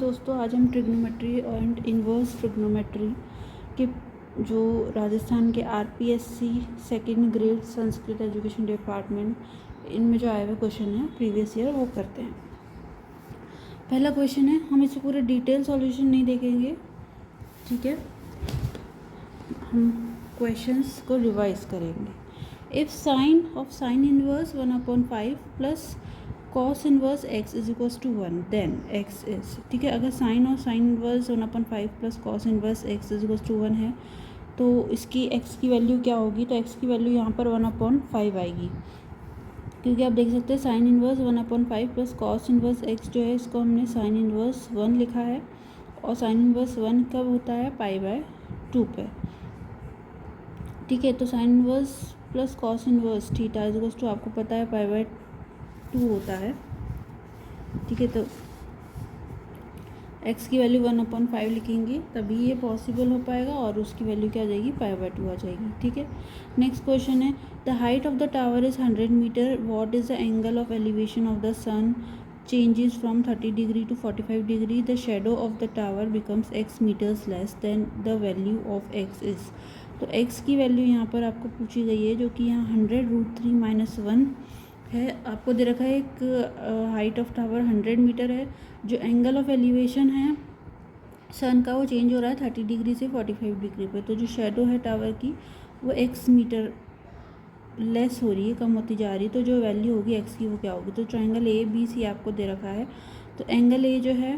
दोस्तों, आज हम ट्रिग्नोमेट्री एंड इन्वर्स ट्रिग्नोमेट्री के जो राजस्थान के RPSC second grade Sanskrit education department इनमें जो आए हुए क्वेश्चन हैं प्रीवियस ईयर वो करते हैं। पहला क्वेश्चन है, हम इसे पूरे डिटेल सॉल्यूशन नहीं देखेंगे, ठीक है, हम क्वेश्चंस को रिवाइज करेंगे। If sine of sine inverse 1/5 plus cos inverse x is equals to 1 then x is, ठीक है, अगर साइन और sine inverse 1/5 plus cos inverse x is equals to 1 है तो इसकी x की वैल्यू क्या होगी? तो x की वैल्यू यहाँ पर 1/5 आएगी, क्योंकि आप देख सकते हैं sign inverse 1/5 plus cos inverse x जो है इसको हमने साइन इनवर्स 1 लिखा है, और साइन इनवर्स 1 कब होता है? π/2 पे, ठीक है। तो sine inverse plus cos inverse theta is equals to आपको पता है π/2 होता है, ठीक है। तो x की वैल्यू 1/5 लिखेंगे तभी ये पॉसिबल हो पाएगा, और उसकी वैल्यू क्या आ जाएगी? π/2 आ जाएगी, ठीक है। नेक्स्ट क्वेश्चन है, the height of the tower is 100 metre, what is the angle of elevation of the sun changes from 30 degree to 45 degree, the shadow of the tower becomes x meters less than the value of x is। तो x की value यहाँ पर आपको पूछी गई है, जो कि यहाँ 100√3 - 1 है। आपको दे रखा है एक हाइट ऑफ टावर 100 मीटर है, जो एंगल ऑफ एलिवेशन है सन का वो चेंज हो रहा है 30 डिग्री से 45 डिग्री पे, तो जो शेडो है टावर की वो x मीटर लेस हो रही है, कम होती जा रही है, तो जो वैल्यू होगी x की वो क्या होगी? तो ट्रायंगल ABC आपको दे रखा है, तो एंगल A जो है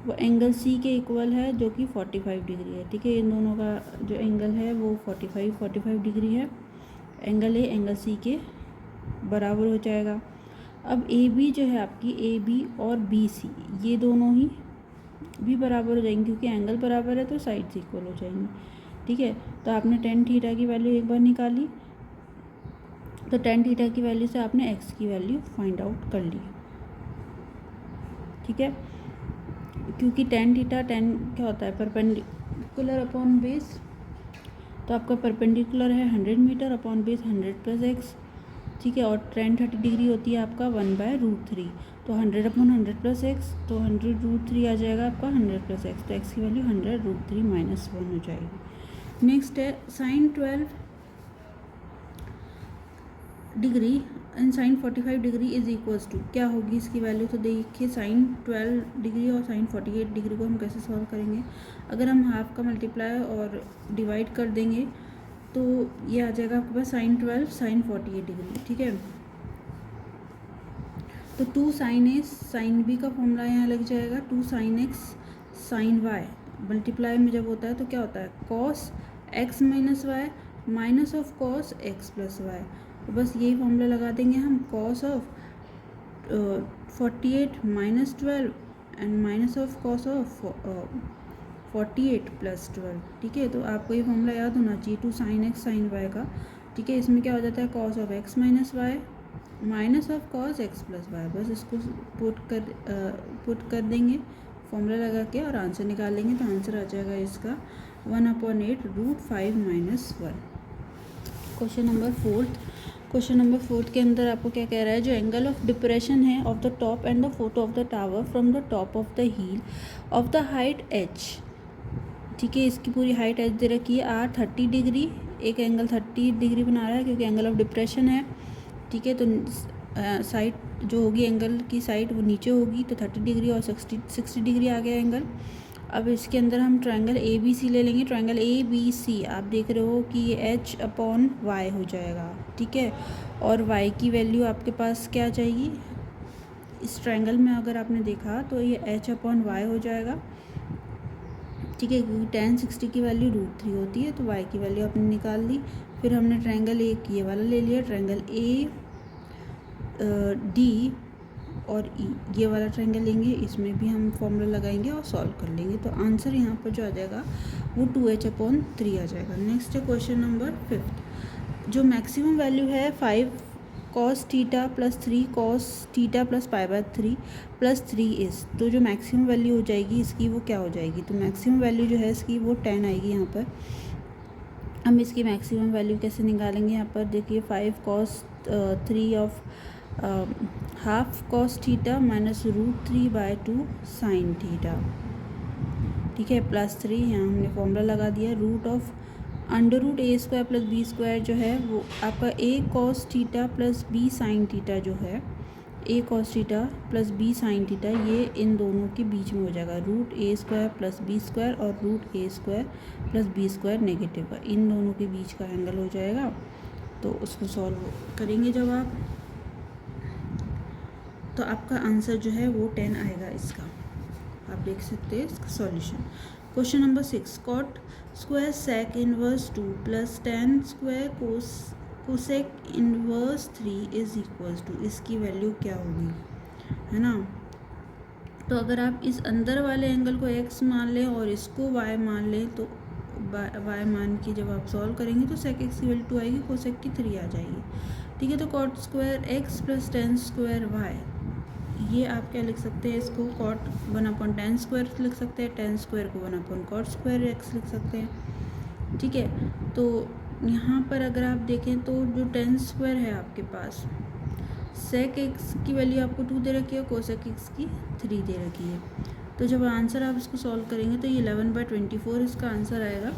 वो एंगल C के इक्वल है, जो कि 45 डिग्री है, ठीक है। इन दोनों का जो एंगल है वो 45 डिग्री है, एंगल A एंगल C के बराबर हो जाएगा। अब AB जो है आपकी AB और BC ये दोनों ही भी बराबर हो जाएंगे, क्योंकि एंगल बराबर है तो साइड्स इक्वल हो जाएंगी, ठीक है। तो आपने tan थीटा की वैल्यू एक बार निकाली, तो tan थीटा की वैल्यू से आपने x की वैल्यू फाइंड आउट कर ली, ठीक है। क्योंकि tan थीटा tan क्या होता है? परपेंडिकुलर अपॉन बेस, तो आपका परपेंडिकुलर है 100 मीटर अपॉन बेस 100 + x, ठीक है। और tan 30 डिग्री होती है आपका 1/√3, तो 100/100 + x, तो 100√3 आ जाएगा आपका 100 + x, तो x की वैल्यू 100√3 - 1 हो जाएगी। नेक्स्ट है sine 12 degree and sine 45 degree is equals to, क्या होगी इसकी वैल्यू? तो देखिए साइन 12 डिग्री और साइन 48 डिग्री को हम कैसे सॉल्व करेंगे? अगर हम हाफ का मल्टीप्लाई और डिवाइड कर देंगे तो ये आ जाएगा आपके पास साइन 12 साइन 48 डिग्री, ठीक है। तो 2 sin A साइन B का फॉर्मूला यहाँ लग जाएगा, 2 sin X sine Y, multiply में जब होता है तो क्या होता है? cos x - y minus of cos x + y, तो बस यही फॉर्मूला लगा देंगे हम, cos of 48 - 12 and minus of cos of 48 + 12, ठीक है। तो आपको ये फॉर्मूला याद होना चाहिए 2 sin x sin y का, ठीक है। इसमें क्या हो जाता है? cos of x - y minus of cos x + y, बस इसको पुट कर देंगे फॉर्मूला लगा के और आंसर निकाल लेंगे, तो आंसर आ जाएगा इसका 1/8√5 - 1। क्वेश्चन नंबर 4 के अंदर आपको क्या कह रहा है? जो एंगल ऑफ डिप्रेशन है of the top and the foot of the tower from the top of the hill of the height h, ठीक है। इसकी पूरी हाइट h दे रखी है, r 30 डिग्री, एक एंगल 30 डिग्री बना रहा है क्योंकि एंगल ऑफ डिप्रेशन है, ठीक है। तो साइड जो होगी एंगल की साइड वो नीचे होगी, तो 30 डिग्री और 60 डिग्री आ गया एंगल। अब इसके अंदर हम ट्रायंगल ABC ले लेंगे, ट्रायंगल ABC आप देख रहे हो कि ये h/y हो जाएगा, ठीक है। और y की वैल्यू आपके पास क्या आ जाएगी? इस ट्रायंगल में अगर आपने देखा तो ये h/y हो जाएगा, ठीक है, क्योंकि tan 60 की वैल्यू √3 होती है, तो y की वैल्यू आपने निकाल ली। फिर हमने ट्रायंगल एक ये वाला ले लिया, ट्रायंगल AD और E ये वाला ट्रायंगल लेंगे, इसमें भी हम फॉर्मूला लगाएंगे और सॉल्व कर लेंगे, तो आंसर यहाँ पर जो आ जाएगा वो 2h/3 आ जाएगा। नेक्स्ट है क्वेश्चन नंबर 5, जो मैक्सिमम वैल्यू है 5 cos थीटा + 3 cos थीटा + π/3 + 3 इस, तो जो मैक्सिमम वैल्यू हो जाएगी इसकी वो क्या हो जाएगी? तो मैक्सिमम वैल्यू जो है इसकी वो 10 आएगी यहाँ पर। हम इसकी मैक्सिमम वैल्यू कैसे निकालेंगे? यहाँ पर देखिए 5 cos 3 of half cos theta minus √3/2 sine theta, ठीक है, +3 यहाँ हमने फॉर्मूला लगा दिया। √A² + B² जो है वो आपका A cos theta plus B sign theta जो है, A cos theta plus B sine theta, ये इन दोनों के बीच में हो जाएगा। √A² + B² और √A² + B² नेगेटिव है, इन दोनों के बीच का एंगल हो जाएगा। तो उसको सॉल्व करेंगे जब आप, तो आपका आंसर जो है वो 10 आएगा इसका। आप देख सकते हैं इसका solution. Question number 6, cot square sec inverse 2 plus tan square cosec inverse 3 is equals to, इसकी वैल्यू क्या होगी, है ना। तो अगर आप इस अंदर वाले एंगल को x मान लें और इसको y मान लें, तो y मान के जब आप सॉल्व करेंगे तो sec x की वैल्यू 2 आएगी, कोसेक की 3 आ जाएगी, ठीक है। तो cot square x plus tan square y, ये आप क्या लिख सकते हैं, इसको cot 1/tan स्क्वायर लिख सकते हैं, tan स्क्वायर को 1/cot स्क्वायर x लिख सकते हैं, ठीक है। तो यहाँ पर अगर आप देखें तो जो tan स्क्वायर है आपके पास, sec x की वैल्यू आपको 2 दे रखी है, cosec x की 3 दे रखी है। तो जब आंसर आप इसको सॉल्व करेंगे तो ये 11/24 इसका आंसर आएगा।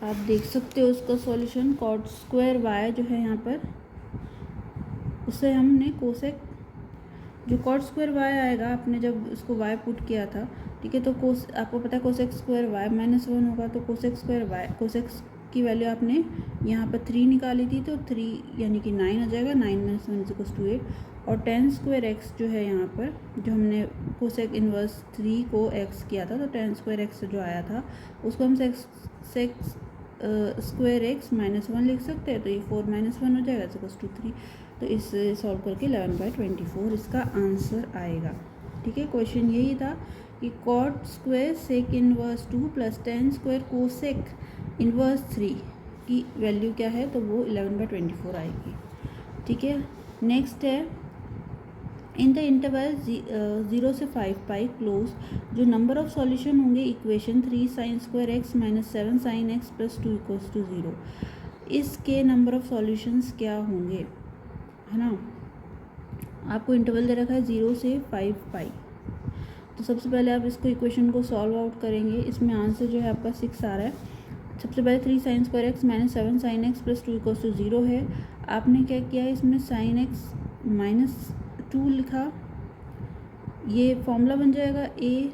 आप देख सकते हो उसका सॉल्यूशन। cot स्क्वायर y जो है यहाँ पर, उससे हमने कोसेक, जो cot स्क्वायर y आएगा, आपने जब इसको y पुट किया था, ठीक है, तो आपको पता है कोसेक स्क्वायर y -1 होगा, तो कोसेक स्क्वायर y, कोसेक की वैल्यू आपने यहाँ पर 3 निकाली थी, तो 3 यानी कि 9 आ जाएगा, 9 - 1 = 8। और tan स्क्वायर x जो है यहाँ पर, जो हमने कोसेक इनवर्स 3 को x किया था, तो tan स्क्वायर x जो आया था उसको हम सेक स्क्वायर x -1 लिख सकते हैं, तो ये 4 - 1 हो जाएगा, = 3। तो इसे सॉल्व करके 11/24 इसका आंसर आएगा, ठीक है। क्वेश्चन यही था कि cot square sec inverse 2 plus tan square cosec inverse 3 की वैल्यू क्या है, तो वो 11/24 आएगी, ठीक है। नेक्स्ट है, इन द इंटरवल 0 से 5 पाई क्लोज जो नंबर ऑफ सॉल्यूशन होंगे equation 3 sin square x - 7 sin x + 2 = 0, इसके नंबर ऑफ सॉल्यूशंस क्या होंगे, है ना। आपको इंटरवल दे रखा है 0 से 5 पाई। तो सबसे पहले आप इसको इक्वेशन को सॉल्व आउट करेंगे। इसमें आंसर जो है आपका 6 आ रहा है। सबसे पहले 3 sin square x - 7 sin x + 2 = 0 है। आपने क्या किया है, इसमें sin x - 2 लिखा, ये फॉर्मूला बन जाएगा a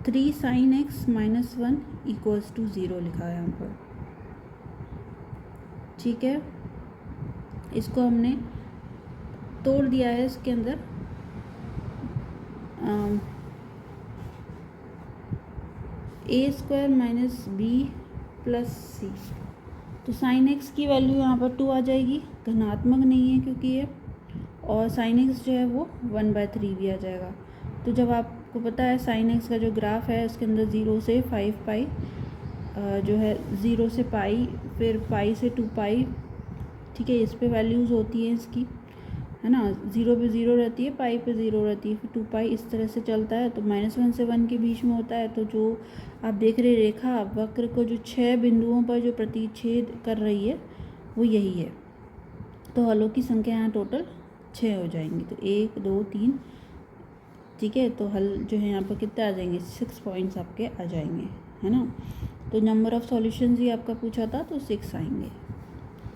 3 sin x - 1 = 0 लिखा है यहाँ पर, ठीक है। इसको हमने तोड़ दिया है, इसके अंदर a² - b + c, तो sin x की वैल्यू यहाँ पर 2 आ जाएगी, धनात्मक नहीं है क्योंकि ये, और sin x जो है वो 1/3 भी आ जाएगा। तो जब आपको पता है sin x का जो ग्राफ है उसके अंदर 0 से 5 पाई जो है, 0 से पाई, फिर पाई से 2 पाई, ठीक है, इस पे वैल्यूज़ होती हैं इसकी, है ना। 0 पे 0 रहती है, पाई पे 0 रहती है, फिर 2 पाई, इस तरह से चलता है। तो -1 से 1 के बीच में होता है। तो जो आप देख रहे रेखा वक्र को जो 6 बिंदुओं पर जो प्रतिच्छेद कर रही है वो यही है। तो हलों की संख्या यहाँ टोटल 6 हो जाएंगी, तो 1 2 3, ठीक है। तो हल जो है यहाँ पर कितने आ जाएंगे, 6 पॉइंट्स आपके आ जाएंगे, है ना। तो नंबर ऑफ सॉल्यूशंस ही आपका पूछा था, तो 6 आएंगे,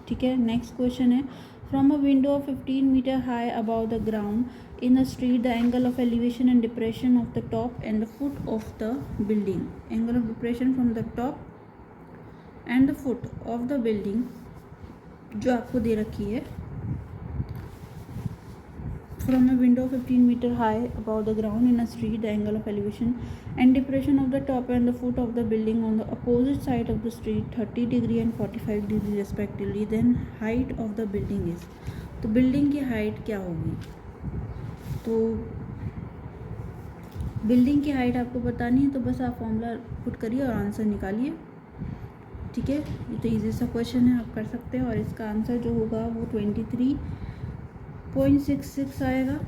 ठीक है। नेक्स्ट क्वेश्चन है, from a window of 15 metre high above the ground in a street the angle of elevation and depression of the top and the foot of the building, angle of depression from the top and the foot of the building जो आपको दे रखी है, from a window 15 meter high above the ground in a street, the angle of elevation and depression of the top and the foot of the building on the opposite side of the street 30 degree and 45 degree respectively, then height of the building is, तो building की height क्या होगी। तो building की height आपको बतानी है, तो बस आप फॉर्मूला पुट करिए और आंसर निकालिए, ठीक है। ये तो ईजी सा क्वेश्चन है, आप कर सकते हैं। और इसका आंसर जो होगा वो 23.66 आएगा,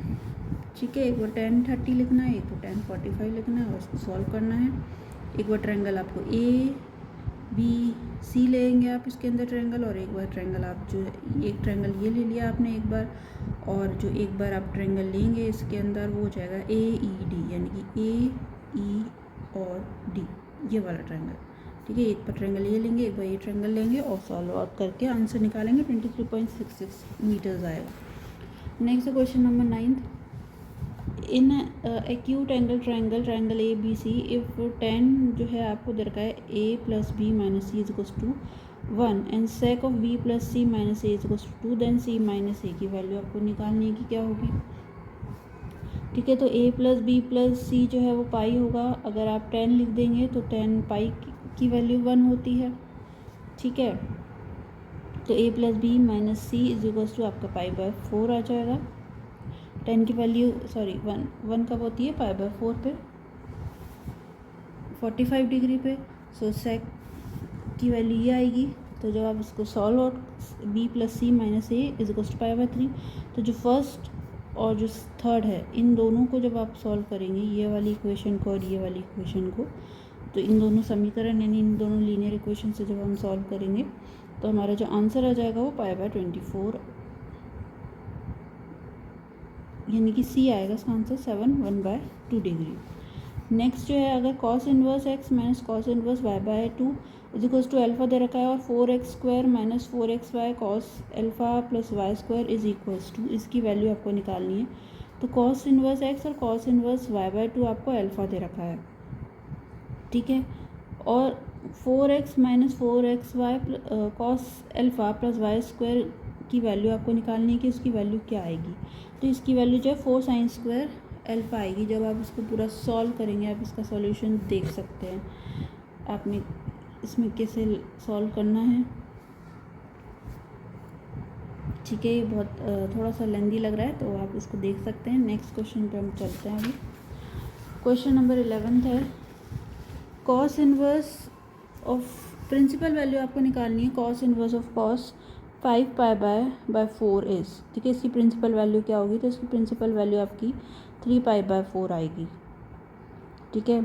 ठीक है। एक बार tan 30 लिखना है, एक तो tan 45 लिखना है और उसको सॉल्व करना है। एक बार ट्रायंगल आपको A B सी लेंगे आप इसके अंदर ट्रायंगल, और एक बार ट्रायंगल आप जो एक ट्रायंगल ये ले लिया आपने एक बार, और जो एक बार आप ट्रायंगल लेंगे इसके अंदर वो हो जाएगा AED, यानी कि AE और D, ये वाला ट्रायंगल। ठीक है, एक बार ट्रायंगल ये लेंगे, एक बार ये ट्रायंगल लेंगे और सॉल्व आउट करके आंसर निकालेंगे, 23.66 मीटर्स आएगा। Next question number 9th, in acute angle triangle ABC, if tan जो है आपको दे रखा है A + B - C = 1 and sec of B + C - A = 2, then C - A की वैल्यू आपको निकालनी है कि क्या होगी। ठीक है, तो A + B + C जो है वो पाई होगा, अगर आप 10 लिख देंगे तो 10 पाई की वैल्यू 1 होती है। ठीक है, तो A + B - C = आपका π/4 आ जाएगा। 10 की वैल्यू सॉरी 1 कब होती है, π/4 पे 45 डिग्री पे। सो सेक की वैल्यू ये आएगी। तो जब आप इसको solve out B + C - A = π/3, तो जो फर्स्ट और जो थर्ड है इन दोनों को जब आप सॉल्व करेंगे, ये वाली इक्वेशन को और ये वाली इक्वेशन को, तो इन दोनों समीकरण यानी इन दोनों लीनियर इक्वेशन से जब हम सॉल्व करेंगे तो हमारा जो आंसर आ जाएगा वो π/24, यानी कि सी आएगा इसका आंसर 7 डिग्री। नेक्स्ट जो है, अगर cos inverse x - cos inverse y/2 = alpha दे रखा है और 4x² - 4xy cos alpha + y² = इसकी वैल्यू आपको निकालनी है। तो cos इनवर्स x और cos इनवर्स y/2 आपको अल्फा दे रखा है। ठीक है, और 4x - 4xy cos alpha + y² की वैल्यू आपको निकालनी है कि उसकी वैल्यू क्या आएगी। तो इसकी वैल्यू जो है 4 sin² अल्फा आएगी। जब आप इसको पूरा सॉल्व करेंगे आप इसका सॉल्यूशन देख सकते हैं, आपने इसमें कैसे सॉल्व करना है। ठीक है, ये बहुत थोड़ा सा लेंदी लग रहा है तो आप इसको देख सकते हैं। नेक्स्ट क्वेश्चन पे हम चलते हैं। अभी क्वेश्चन नंबर 11 है, cos inverse of principal value आपको निकालनी है। cos inverse of cos 5π/4 is. ठीक है, इसकी प्रिंसिपल वैल्यू क्या होगी, तो इसकी प्रिंसिपल वैल्यू आपकी 3π/4 आएगी। ठीक है,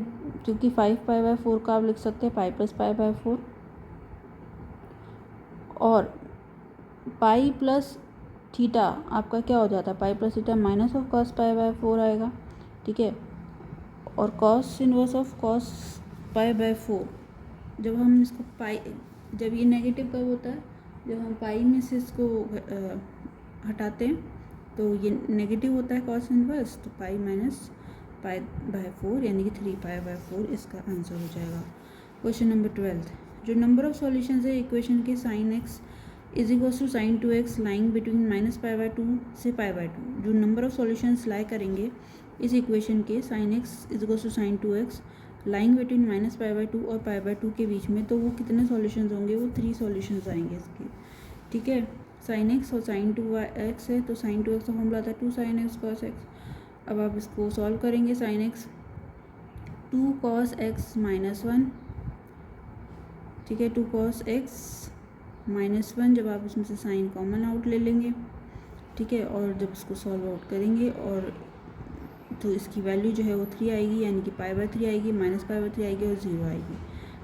क्योंकि 5π/4 का आप लिख सकते हैं पाई + π/4, और पाई + थीटा आपका क्या हो जाता है, पाई + थीटा माइनस ऑफ cos π/4 आएगा। ठीक है, और cos इनवर्स ऑफ cos π/4, जब हम इसको पाई, जब ये नेगेटिव कब होता है, जब हम पाई में से इसको हटाते हैं तो ये नेगेटिव होता है cos इनवर्स, तो पाई - π/4 यानी कि 3π/4 इसका आंसर हो जाएगा। क्वेश्चन नंबर 12, जो नंबर ऑफ सॉल्यूशंस है इक्वेशन के sin x = sin 2x lying between -π/2 से π/2, जो नंबर ऑफ सॉल्यूशंस लाई करेंगे इस इक्वेशन के sin x = sin 2x lying between -π/2 और π/2 के बीच में, तो वो कितने सॉल्यूशंस होंगे, वो 3 सॉल्यूशंस आएंगे इसके। ठीक है, sin x और sin 2x है, तो sin 2x का फॉर्मूला आता है 2 sin x cos x। अब आप इसको सॉल्व करेंगे, sin x 2 cos x - 1। ठीक है, 2 cos x - 1, जब आप इसमें से साइन कॉमन आउट ले लेंगे। ठीक है, और जब इसको सॉल्व आउट करेंगे और तो इसकी वैल्यू जो है वो 3 आएगी, यानी कि π/3 आएगी, -π/3 आएगी और 0 आएगी,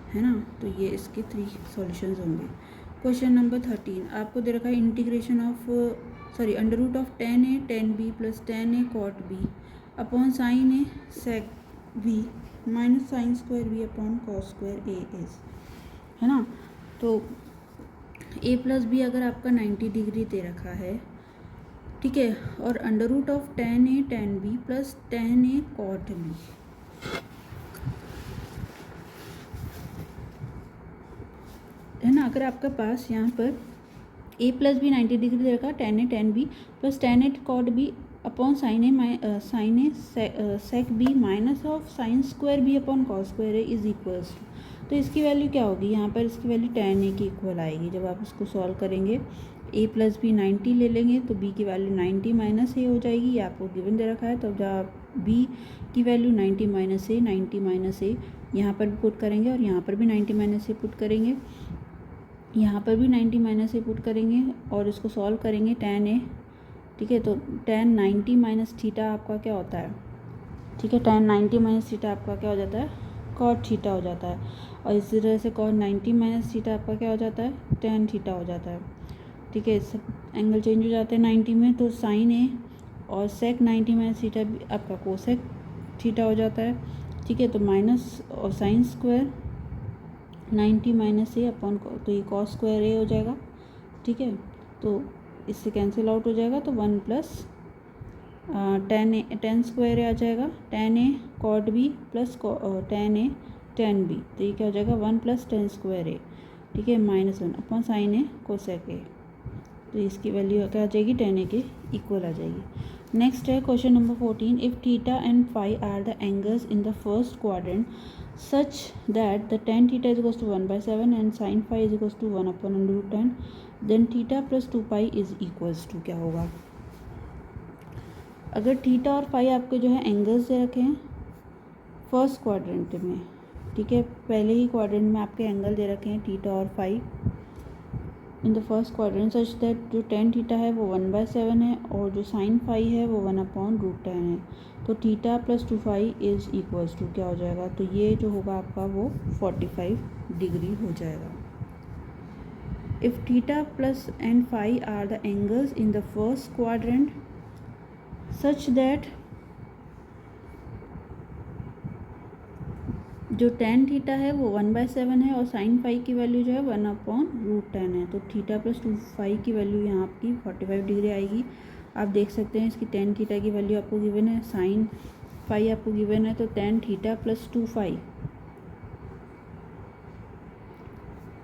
है ना। तो ये इसके 3 सॉल्यूशंस होंगे। क्वेश्चन नंबर 13, आपको दे रखा है integration of √of tan A tan B + tan A cot B upon sin A sec B - sin² B upon cos² A is, है ना। तो A + B अगर आपका 90 डिग्री दे रखा है, ठीक है, और √of tan A tan B + tan A cot B, है ना। अगर आपके पास यहाँ पर A + B 90 डिग्री दे रखा है, tan A tan B + tan A cot B upon sin A sec B minus of sin² B upon cos² A is equals to, तो इसकी वैल्यू क्या होगी, यहाँ पर इसकी वैल्यू tan A की इक्वल आएगी। जब आप इसको सॉल्व करेंगे A + B 90 ले लेंगे तो B की वैल्यू 90 - A हो जाएगी, ये आपको गिवन दे रखा है। तो जब आप B की वैल्यू 90 - A यहाँ पर भी पुट करेंगे और यहाँ पर भी 90 - A पुट करेंगे, यहाँ पर भी 90 - A पुट करेंगे और इसको सॉल्व करेंगे tan A। ठीक है, तो tan 90 - थीटा आपका क्या होता है, ठीक है, tan 90 - थीटा आपका क्या हो जाता है कॉट थीटा हो जाता है। और इसी तरह से कॉट 90 माइनस थीटा आपका क्या हो जाता है, टेन थीटा हो जाता है। ठीक है, सब एंगल चेंज हो जाते हैं 90 में, तो साइन ए और सेक 90 माइनस थीटा भी आपका कोसेक थीटा हो जाता है। ठीक है, तो माइनस और साइन स्क्वायर 90 माइनस ए अपॉन, तो ये कॉस स्क्वायर ए हो जाएगा। ठीक है, तो इससे कैंसिल आउट हो जाएगा, तो 1 प्लस टेन स्क्वायर आ जाएगा, ten A cot B plus ten A tan B, तो ये क्या हो जाएगा 1 प्लस टेन स्क्वायर ए। ठीक है, -1 अपॉन साइन ए कोसेक ए, तो इसकी वैल्यू क्या आ जाएगी, टेन ए के इक्वल आ जाएगी। नेक्स्ट है question number 14, if theta and phi are the angles in the first quadrant such that the tan theta is equals to 1/7 and sin phi is equals to 1 upon √10, then theta plus 2 pi is equals to क्या होगा। अगर theta और phi आपके जो है angles दे रखे हैं first quadrant में, ठीक है, पहले ही क्वाड्रेंट में आपके एंगल दे रखे हैं थीटा और phi in the first quadrant such that जो टेन थीटा है वो 1/7 है और जो साइन फाई है वो 1 अपॉन √10 है, तो theta plus 2 phi is equals to क्या हो जाएगा, तो ये जो होगा आपका वो 45 डिग्री हो जाएगा। If theta plus and phi are the angles in the first quadrant such that जो टेन थीटा है वो 1/7 है और साइन फाई की वैल्यू जो है 1 अपॉन √10 है, तो थीटा प्लस 2 फाई की वैल्यू यहाँ आपकी 45 डिग्री आएगी। आप देख सकते हैं इसकी टेन थीटा की वैल्यू आपको गिवन है, साइन फाई आपको गिवन है, तो टेन थीटा प्लस 2 फाई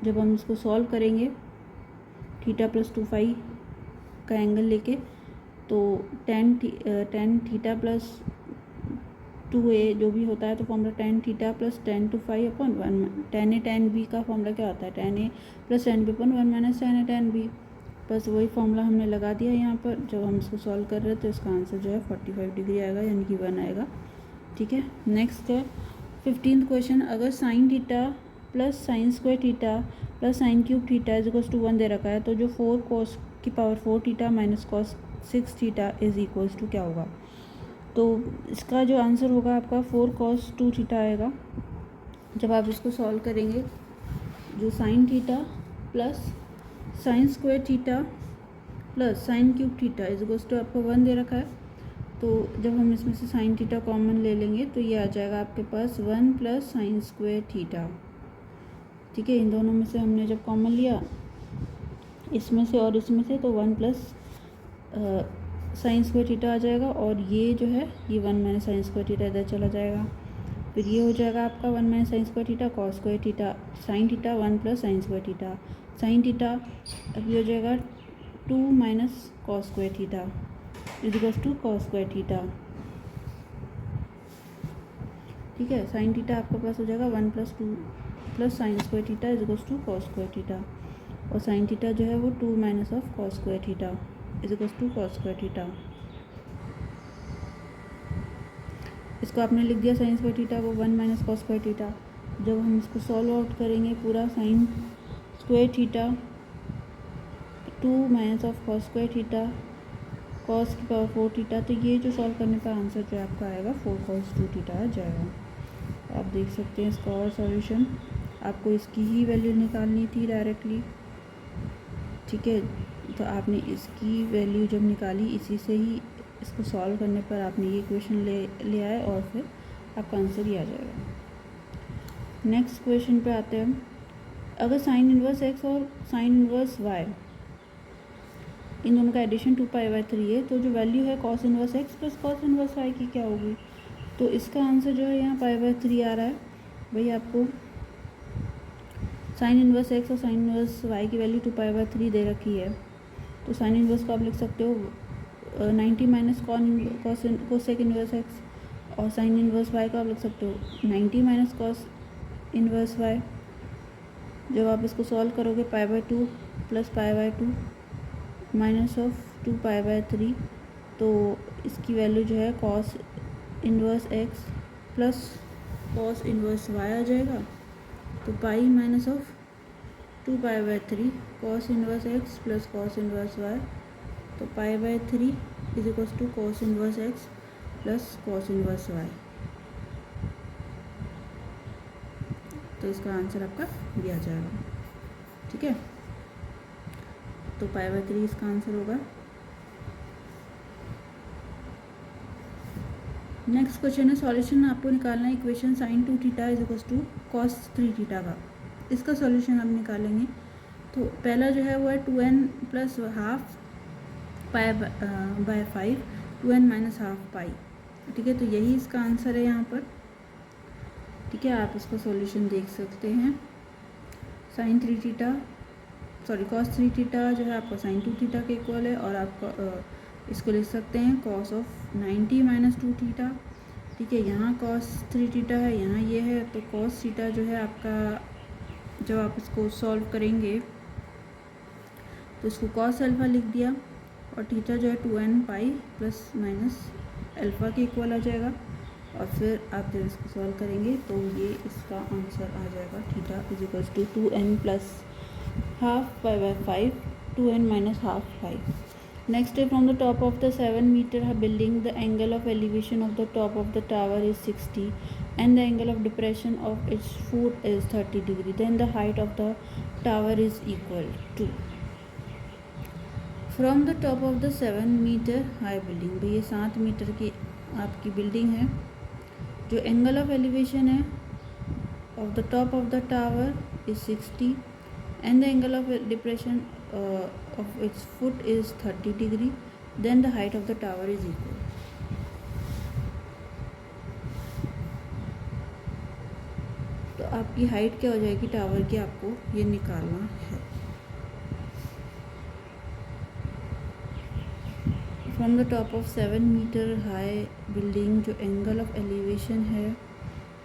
जब हम इसको सॉल्व करेंगे थीटा प्लस 2 फाई का एंगल लेके, तो टेन थीटा प्लस 2a जो भी होता है तो formula tan theta plus tan two phi upon 1, tan A tan B का फॉर्मूला क्या होता है, tan A plus tan B upon 1 minus tan A tan B, बस वही फॉर्मूला हमने लगा दिया यहाँ पर जब हम इसको सॉल्व कर रहे हैं, तो इसका आंसर जो है 45 डिग्री आएगा, यानी कि 1 आएगा। ठीक है, नेक्स्ट है 15th क्वेश्चन, अगर sine theta plus sine square theta plus sine cube theta is equals to 1 दे रखा है, तो जो 4 cos की power 4 theta minus cos 6 theta is equals to क्या होगा, तो इसका जो आंसर होगा आपका 4 cos 2 थीटा आएगा। जब आप इसको सॉल्व करेंगे, जो sine theta plus sine square theta plus sine cube theta is equals to आपको 1 दे रखा है, तो जब हम इसमें से साइन थीटा कॉमन ले लेंगे तो ये आ जाएगा आपके पास 1 प्लस साइन स्क्वायर थीटा। ठीक है, इन दोनों में से हमने जब कॉमन लिया इसमें से और इसमें से, तो 1 प्लस साइन स्क्वायर थीटा आ जाएगा, और ये जो है ये 1 माइनस साइन स्क्वायर थीटा इधर चला जाएगा, फिर ये हो जाएगा आपका 1 minus sine square theta cos square theta sine theta 1 plus sine square theta sine theta, अब ये हो जाएगा 2 minus cos square theta is equals to cos square theta. ठीक है, साइन थीटा आपके पास हो जाएगा 1 plus 2 plus sine square theta is equals to cos square theta, और साइन थीटा जो है वो 2 minus of cos square theta is equals to cos square theta. इसको आपने लिख दिया साइन स्क्वायर थीटा को 1 माइनस कॉस स्क्वायर थीटा। जब हम इसको सॉल्व आउट करेंगे पूरा sign square theta 2 minus of cos square theta cos की पावर 4 थीटा, तो ये जो सॉल्व करने का आंसर जो आपका आएगा 4 cos 2 थीटा आ जाएगा। आप देख सकते हैं इसका और सॉल्यूशन, आपको इसकी ही वैल्यू निकालनी थी डायरेक्टली। ठीक है, तो आपने इसकी वैल्यू जब निकाली इसी से ही इसको सॉल्व करने पर आपने ये क्वेश्चन ले आए और फिर आपका आंसर ही आ जाएगा। नेक्स्ट क्वेश्चन पे आते हैं हम, अगर साइन इनवर्स एक्स और साइन इनवर्स वाई इन दोनों का एडिशन 2π/3 है, तो जो वैल्यू है cos inverse x plus cos inverse y की क्या होगी, तो इसका आंसर जो है यहाँ π/3 आ रहा है। भाई आपको साइन इनवर्स एक्स और साइन इनवर्स वाई की वैल्यू 2π/3 दे रखी है, तो साइन इनवर्स को आप लिख सकते हो 90 माइनस कोसेक इनवर्स एक्स, और साइन इनवर्स वाई को आप लिख सकते हो 90 माइनस कॉस इनवर्स वाई। जब आप इसको सॉल्व करोगे π/2 प्लस π/2 माइनस ऑफ 2π/3, तो इसकी वैल्यू जो है cos inverse x plus cos inverse Y आ जाएगा, तो pi minus of 2π/3 cos inverse x plus cos inverse Y, तो π/3 is equals to cos inverse x plus cos inverse Y. तो इसका आंसर आपका ये आ जाएगा। ठीक है, तो π/3 इसका आंसर होगा। नेक्स्ट क्वेश्चन है, सॉल्यूशन आपको निकालना है equation sin 2 theta is equals to cos 3 theta का। इसका सॉल्यूशन आप निकालेंगे तो पहला जो है वो है 2n plus half π/5 2n minus half pi. ठीक है, तो यही इसका आंसर है यहाँ पर। ठीक है, आप इसका सॉल्यूशन देख सकते हैं। sin 3 थीटा cos 3 थीटा जो है आपका sin 2 थीटा के इक्वल है, और आपका इसको लिख सकते हैं cos ऑफ 90 माइनस 2 थीटा। ठीक है, यहाँ cos 3 थीटा है, यहाँ ये है, तो cos थीटा जो है आपका, जब आप इसको सॉल्व करेंगे तो इसको cos अल्फ़ा लिख दिया, और थीटा जो है 2n pi plus minus alpha के इक्वल आ जाएगा। और फिर आप जब इसको सॉल्व करेंगे तो ये इसका आंसर आ जाएगा, theta is equals to 2n plus half π/5 2n minus half pi. Next is from the top of the 7-meter building, the angle of elevation of the top of the tower is 60 and the angle of depression of its foot is 30 degree. Then the height of the tower is equal to, from the top of the 7-meter high building, भाई ये 7 metre की आपकी building है, जो angle of elevation है of the top of the tower is 60 and the angle of depression of its foot is 30 degree, then the height of the tower is equal. तो आपकी height क्या हो जाएगी टावर की, आपको ये निकालना है। From the top of 7 metre high building, जो एंगल ऑफ एलिवेशन है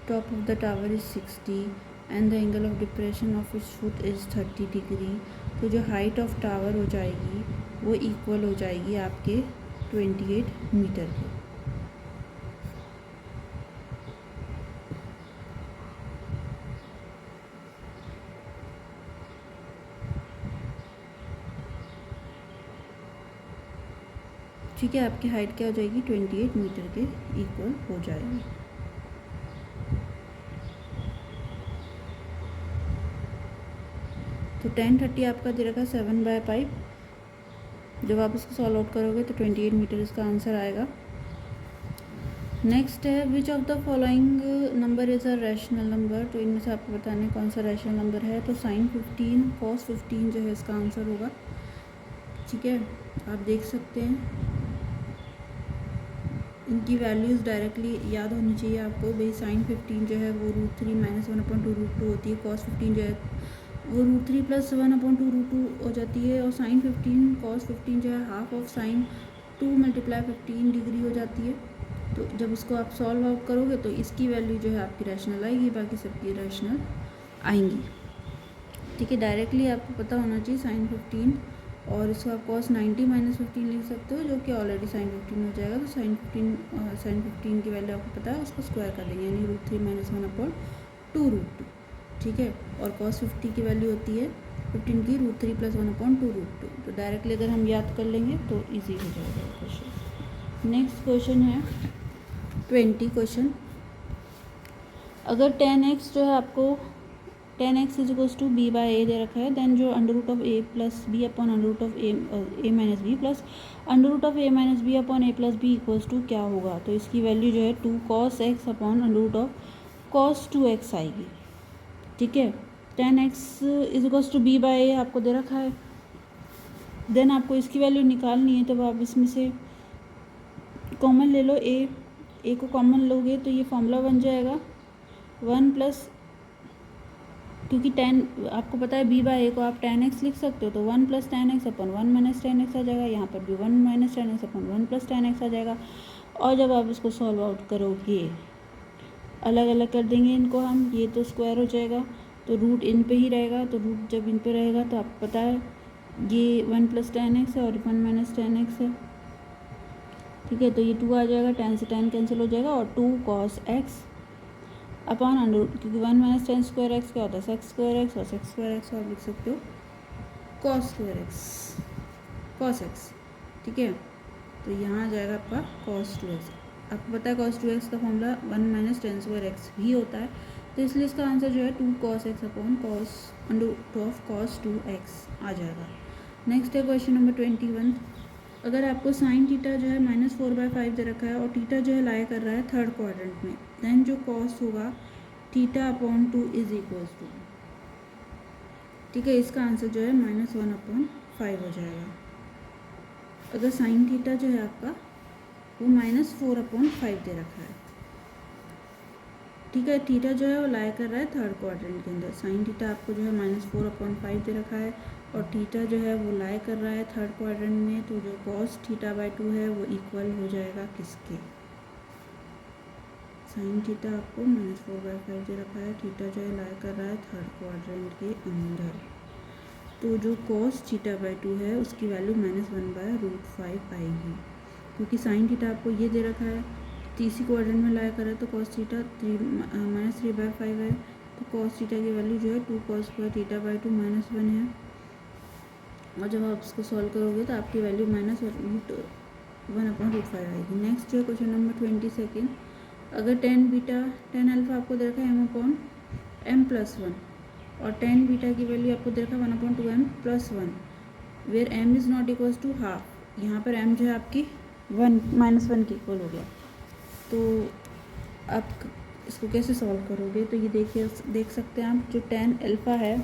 top of the tower is 60 and the angle of depression of its foot is 30 degree. तो जो हाइट ऑफ टावर हो जाएगी वो इक्वल हो जाएगी आपके 28 मीटर के। ठीक है, आपकी हाइट क्या हो जाएगी 28 मीटर के इक्वल हो जाएगी। तो 1030 आपका दे रखा 7/5, जब आप इसको सॉल्व आउट करोगे तो 28 मीटर इसका आंसर आएगा। नेक्स्ट है, विच of the following number is a rational number. तो इनमें से आपको बताना है कौन सा रैशनल नंबर है। तो sin 15 cos 15 जो है इसका आंसर होगा। ठीक है, आप देख सकते हैं, इनकी वैल्यूज़ डायरेक्टली याद होनी चाहिए आपको। भाई sin 15 जो है वो √3 - 1/2 होती है, cos 15 जो है वो √3 + 1/2 हो जाती है, और sin 15 cos 15 जो है हाफ ऑफ sin 2 × 15 डिग्री हो जाती है। तो जब इसको आप सॉल्व आउट करोगे तो इसकी वैल्यू जो है आपकी रैशनल आएगी, बाकी सबकी रैशनल आएंगी। ठीक है, डायरेक्टली आपको पता होना चाहिए sin 15, और इसको आप cos 90 - 15 लिख सकते हो, जो कि ऑलरेडी sin 15 हो जाएगा। तो sin 15 की वैल्यू आपको पता है, उसको स्क्वायर कर देंगे, यानी √3 - 1/2 √2। ठीक है, और cos 50 की वैल्यू होती है 15 की √3 + 1/2 √2। तो डायरेक्टली अगर हम याद कर लेंगे तो इजी हो जाएगा क्वेश्चन। नेक्स्ट क्वेश्चन है 20 क्वेश्चन। अगर 10x जो है आपको 10x is equals to b/a दे रखा है, देन जो √a + b upon √a - b plus √a - b upon a + b equals to क्या होगा। तो इसकी वैल्यू जो है 2 cos x upon √cos 2x आएगी। ठीक है, 10x is equals to b/a आपको दे रखा है, देन आपको इसकी वैल्यू निकालनी है। तो आप इसमें से कॉमन ले लो, a को कॉमन लोगे तो ये फॉर्मूला बन जाएगा 1 प्लस, क्योंकि 10 आपको पता है b/a को आप 10x लिख सकते हो, तो 1 + 10x अपॉन 1 - 10x आ जाएगा। यहाँ पर भी 1 - 10x अपॉन 1 + 10x आ जाएगा। और जब आप इसको सॉल्व आउट करोगे, अलग अलग कर देंगे इनको हम, ये तो स्क्वायर हो जाएगा, तो रूट इन पे ही रहेगा। तो रूट जब इन पे रहेगा तो आपको पता है ये 1 + 10x है और 1 - 10x है। ठीक है, तो ये 2 आ जाएगा, 10 से 10 कैंसिल हो जाएगा, और 2 cos x अपॉन √, क्योंकि 1 - 10² x क्या होता है sec²x, और sec²x आप लिख सकते हो cos x। ठीक है, तो यहाँ आ जाएगा आपका cos 2x। आपको पता है cos 2x का फॉर्मूला 1 - 10² x भी होता है, तो इसलिए इसका आंसर जो है 2 cos x upon cos √ of cos 2x आ जाएगा। नेक्स्ट है क्वेश्चन नंबर 21। अगर आपको साइन थीटा जो है -4/5 दे रखा है और थीटा जो है लाई कर रहा है थर्ड क्वाड्रेंट में, देन जो कॉस होगा theta upon 2 is equals to, ठीक है, इसका आंसर जो है -1/5 हो जाएगा। अगर साइन थीटा जो है आपका वो -4/5 दे रखा है, ठीक है, थीटा जो है वो लाई कर रहा है थर्ड क्वाड्रेंट के अंदर, साइन थीटा आपको जो है -4/5 दे रखा है और थीटा जो है वो लाई कर रहा है थर्ड क्वाड्रेंट में, तो जो cos θ/2 है वो इक्वल हो जाएगा किसके, साइन थीटा आपको -4/5 दे रखा है, थीटा जो है लाई कर रहा है थर्ड क्वाड्रेंट के अंदर, तो जो cos θ/2 है उसकी वैल्यू -1/√5 आएगी, क्योंकि साइन थीटा आपको ये दे रखा है, तीसरी क्वाड्रेंट में लाया कर रहा है, तो cos θ -3/5 है, तो cos θ की वैल्यू जो है 2 cos² θ/2 -1 है, और जब आप इसको सॉल्व करोगे तो आपकी वैल्यू -1/√5 आएगी। नेक्स्ट जो क्वेश्चन नंबर 22, अगर tan अल्फा आपको दे रखा है m/m+1 और tan बीटा की वैल्यू आपको दे रखा है 1/2m+1, where m is not equals to half, यहाँ पर m जो है आपकी 1 के इक्वल हो गया, तो आप इसको कैसे सॉल्व करोगे, तो ये देख सकते हैं आप, जो tan अल्फा है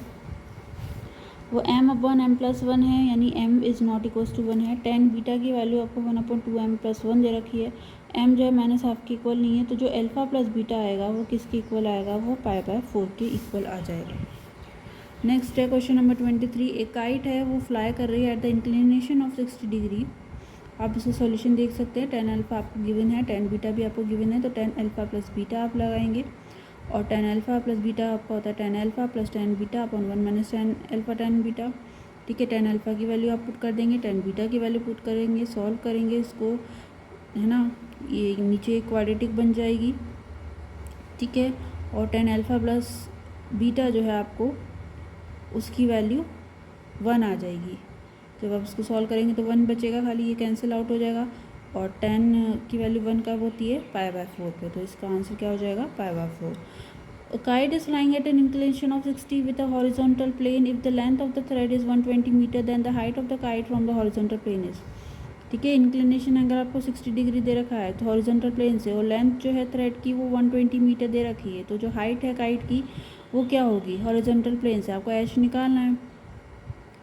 वो m/m+1 है, यानी m is not equals to 1 है। tan बीटा की वैल्यू आपको 1/2m+1 दे रखी है, m जो है -हाफ के इक्वल नहीं है, तो जो अल्फ़ा प्लस बीटा आएगा वो किसके इक्वल आएगा, वो π/4 के इक्वल आ जाएगा। नेक्स्ट है क्वेश्चन नंबर 23, एक काइट है वो फ्लाई कर रही है at the inclination of 60 degree. आप इसका सॉल्यूशन देख सकते हैं, tan अल्फा आपको गिवन है, tan बीटा भी आपको गिवन है, तो tan अल्फा प्लस बीटा आप लगाएंगे, और tan अल्फा प्लस बीटा आपका होता है tan alpha plus tan beta upon 1 - tan alpha tan beta, ठीक है। tan अल्फा की वैल्यू आप पुट कर देंगे, tan बीटा की वैल्यू पुट करेंगे, सॉल्व करेंगे इसको, है ना, ये नीचे क्वाड्रेटिक बन जाएगी, ठीक है, और tan अल्फा प्लस बीटा जो है आपको उसकी वैल्यू 1 आ जाएगी। जब आप इसको सॉल्व करेंगे तो 1 बचेगा खाली, ये कैंसिल आउट हो जाएगा, और tan की वैल्यू 1 कब होती है, π/4 पे, तो इसका आंसर क्या हो जाएगा, π/4। A kite is flying at an inclination of 60 with a horizontal plane. If the length of the thread is 120 meter, then the height of the kite from the horizontal plane is, ठीक है, inclination अगर आपको 60 degree दे रखा है तो horizontal plane से, और length जो है थ्रेड की वो 120 मीटर दे रखी है, तो जो हाइट है काइट की वो क्या होगी, हॉरिजॉन्टल प्लेन से आपको एच निकालना है,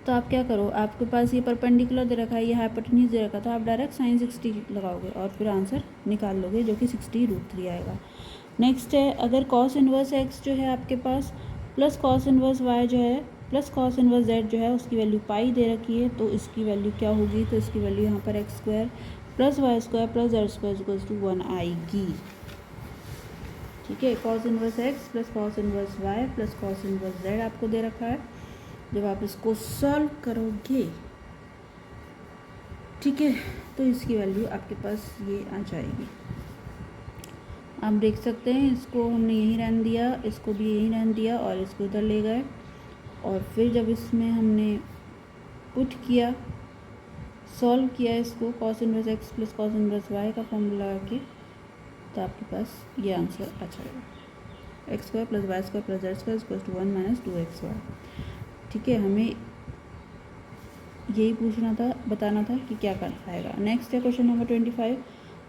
तो आप क्या करो, आपके पास ये परपेंडिकुलर दे रखा है, ये हाइपोटेन्यूज दे रखा है, तो आप डायरेक्ट sin 60 लगाओगे और फिर आंसर निकाल लोगे, जो कि 60√3 आएगा। नेक्स्ट है, अगर cos इनवर्स x जो है आपके पास प्लस cos इनवर्स y जो है प्लस cos इनवर्स z जो है उसकी वैल्यू पाई दे रखी है, तो इसकी वैल्यू क्या होगी, तो इसकी वैल्यू यहाँ पर x² plus y² plus z² equals to 1 आएगी, ठीक है। cos inverse x plus cos inverse y plus cos inverse z आपको दे रखा है, जब आप इसको सॉल्व करोगे, ठीक है, तो इसकी वैल्यू आपके पास ये आ जाएगी। आप देख सकते हैं, इसको हमने यहीं रहने दिया, इसको भी यहीं रहने दिया और इसको उधर ले गए, और फिर जब इसमें हमने पुट किया, सॉल्व किया इसको cos inverse x plus cos inverse y का फॉर्मूला लगा के, तो आपके पास ये आंसर आ जाएगा, x² plus y² plus z² equals to 1 - 2xy, ठीक है। हमें यही पूछना था, बताना था कि क्या करना आएगा। नेक्स्ट है क्वेश्चन नंबर 25,